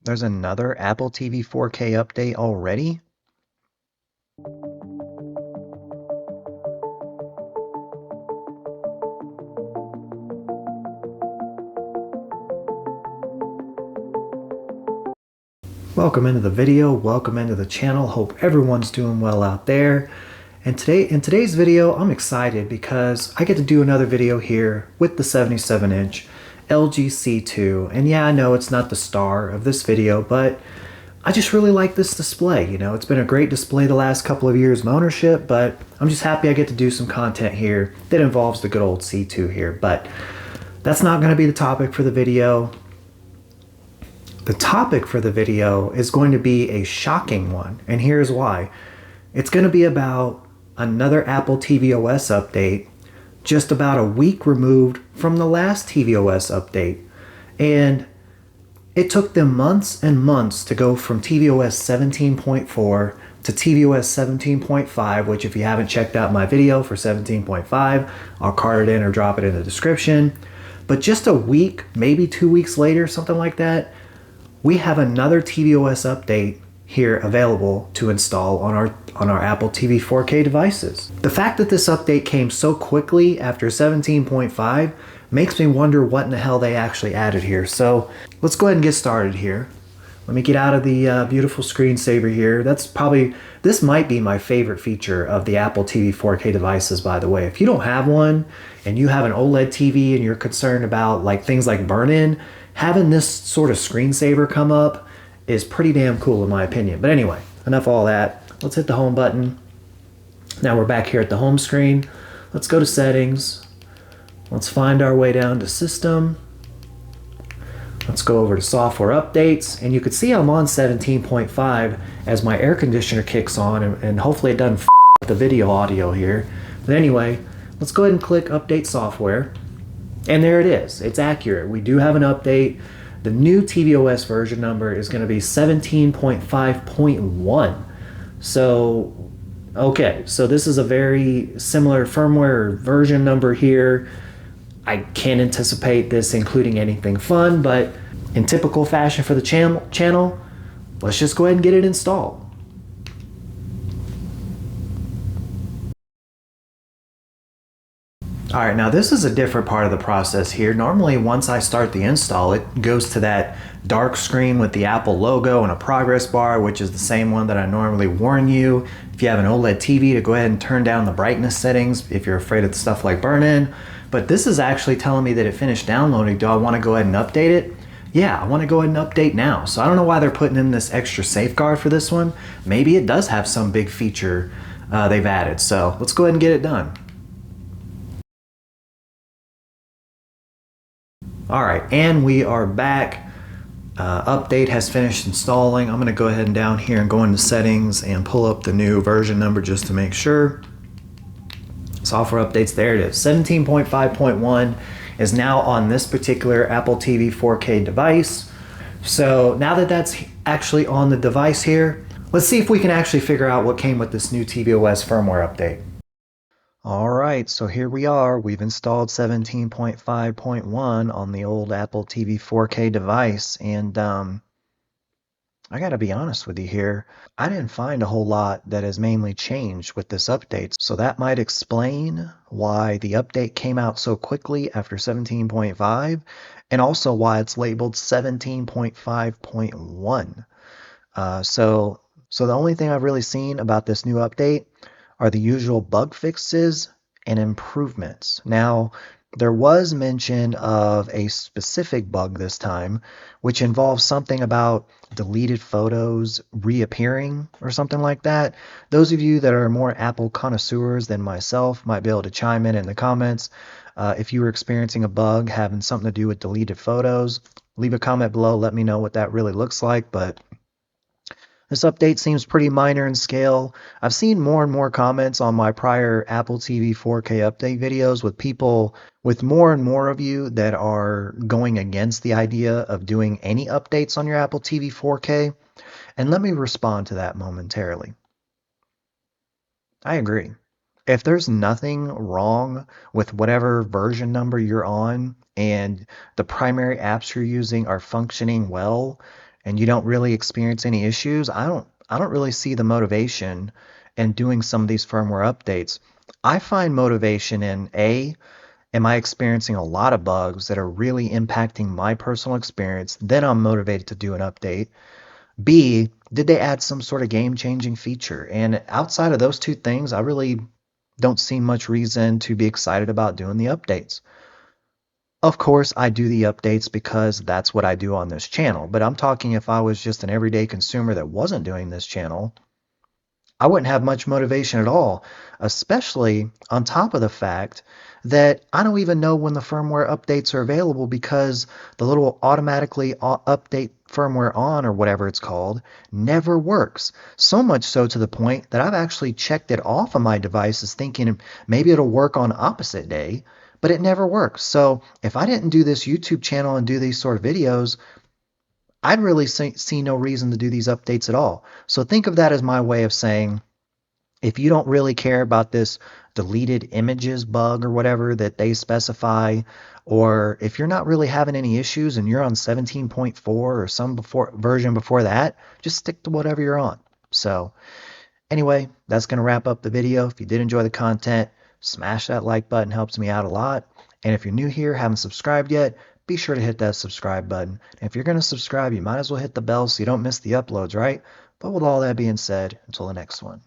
There's another Apple TV 4K update already? Welcome into the video, welcome into the channel. Hope everyone's doing well out there. And in today's video, I'm excited because I get to do another video here with the 77-inch LG C2. And yeah, I know it's not the star of this video, but I just really like this display. You know, it's been a great display the last couple of years of ownership, but I'm just happy I get to do some content here that involves the good old C2 here. But that's not going to be the topic for the video. The topic for the video is going to be a shocking one, and here's why. It's going to be about another Apple tvOS update, just about a week removed from the last tvOS update. And it took them months and months to go from tvOS 17.4 to tvOS 17.5, which if you haven't checked out my video for 17.5, I'll card it in or drop it in the description. But just a week, maybe 2 weeks later, something like that, we have another tvOS update here available to install on our Apple TV 4K devices. The fact that this update came so quickly after 17.5 makes me wonder what in the hell they actually added here. So let's go ahead and get started here. Let me get out of the beautiful screensaver here. This might be my favorite feature of the Apple TV 4K devices, by the way. If you don't have one and you have an OLED TV and you're concerned about things like burn-in, having this sort of screensaver come up is pretty damn cool in my opinion. But anyway, enough of all that. Let's hit the home button. Now we're back here at the home screen. Let's go to settings. Let's find our way down to system. Let's go over to software updates, and you can see I'm on 17.5 as my air conditioner kicks on, and hopefully it doesn't f the video audio here. But anyway, let's go ahead and click update software. And there it is. It's accurate. We do have an update. The new tvOS version number is going to be 17.5.1. So, okay. So this is a very similar firmware version number here. I can't anticipate this including anything fun, but in typical fashion for the channel, let's just go ahead and get it installed. All right, now this is a different part of the process here. Normally, once I start the install, it goes to that dark screen with the Apple logo and a progress bar, which is the same one that I normally warn you if you have an OLED TV to go ahead and turn down the brightness settings if you're afraid of stuff like burn-in. But this is actually telling me that it finished downloading. Do I want to go ahead and update it? Yeah, I want to go ahead and update now. So I don't know why they're putting in this extra safeguard for this one. Maybe it does have some big feature they've added. So let's go ahead and get it done. All right, and we are back. Update has finished installing. I'm going to go ahead and down here and go into settings and pull up the new version number just to make sure. Software updates, there it is. 17.5.1 is now on this particular Apple TV 4K device. So now that that's actually on the device here, let's see if we can actually figure out what came with this new tvOS firmware update. All right, so here we are. We've installed 17.5.1 on the old Apple TV 4K device, and I gotta be honest with you here. I didn't find a whole lot that has mainly changed with this update, so that might explain why the update came out so quickly after 17.5, and also why it's labeled 17.5.1. So the only thing I've really seen about this new update are the usual bug fixes and improvements. Now, there was mention of a specific bug this time, which involves something about deleted photos reappearing or something like that. Those of you that are more Apple connoisseurs than myself might be able to chime in the comments. If you were experiencing a bug having something to do with deleted photos, leave a comment below. Let me know what that really looks like. But this update seems pretty minor in scale. I've seen more and more comments on my prior Apple TV 4K update videos with more and more of you that are going against the idea of doing any updates on your Apple TV 4K. And let me respond to that momentarily. I agree. If there's nothing wrong with whatever version number you're on and the primary apps you're using are functioning well, and you don't really experience any issues, I don't really see the motivation in doing some of these firmware updates. I find motivation in am I experiencing a lot of bugs that are really impacting my personal experience? Then I'm motivated to do an update. B, did they add some sort of game-changing feature? And outside of those two things, I really don't see much reason to be excited about doing the updates. Of course, I do the updates because that's what I do on this channel, but I'm talking if I was just an everyday consumer that wasn't doing this channel, I wouldn't have much motivation at all, especially on top of the fact that I don't even know when the firmware updates are available because the little automatically update firmware on or whatever it's called never works. So much so to the point that I've actually checked it off of my devices thinking maybe it'll work on opposite day, but it never works. So if I didn't do this YouTube channel and do these sort of videos, I'd really see no reason to do these updates at all. So think of that as my way of saying, if you don't really care about this deleted images bug or whatever that they specify, or if you're not really having any issues and you're on 17.4 or some version before that, just stick to whatever you're on. So anyway, that's going to wrap up the video. If you did enjoy the content, smash that like button, helps me out a lot. And if you're new here, haven't subscribed yet, be sure to hit that subscribe button. And if you're going to subscribe, you might as well hit the bell so you don't miss the uploads, right? But with all that being said, until the next one.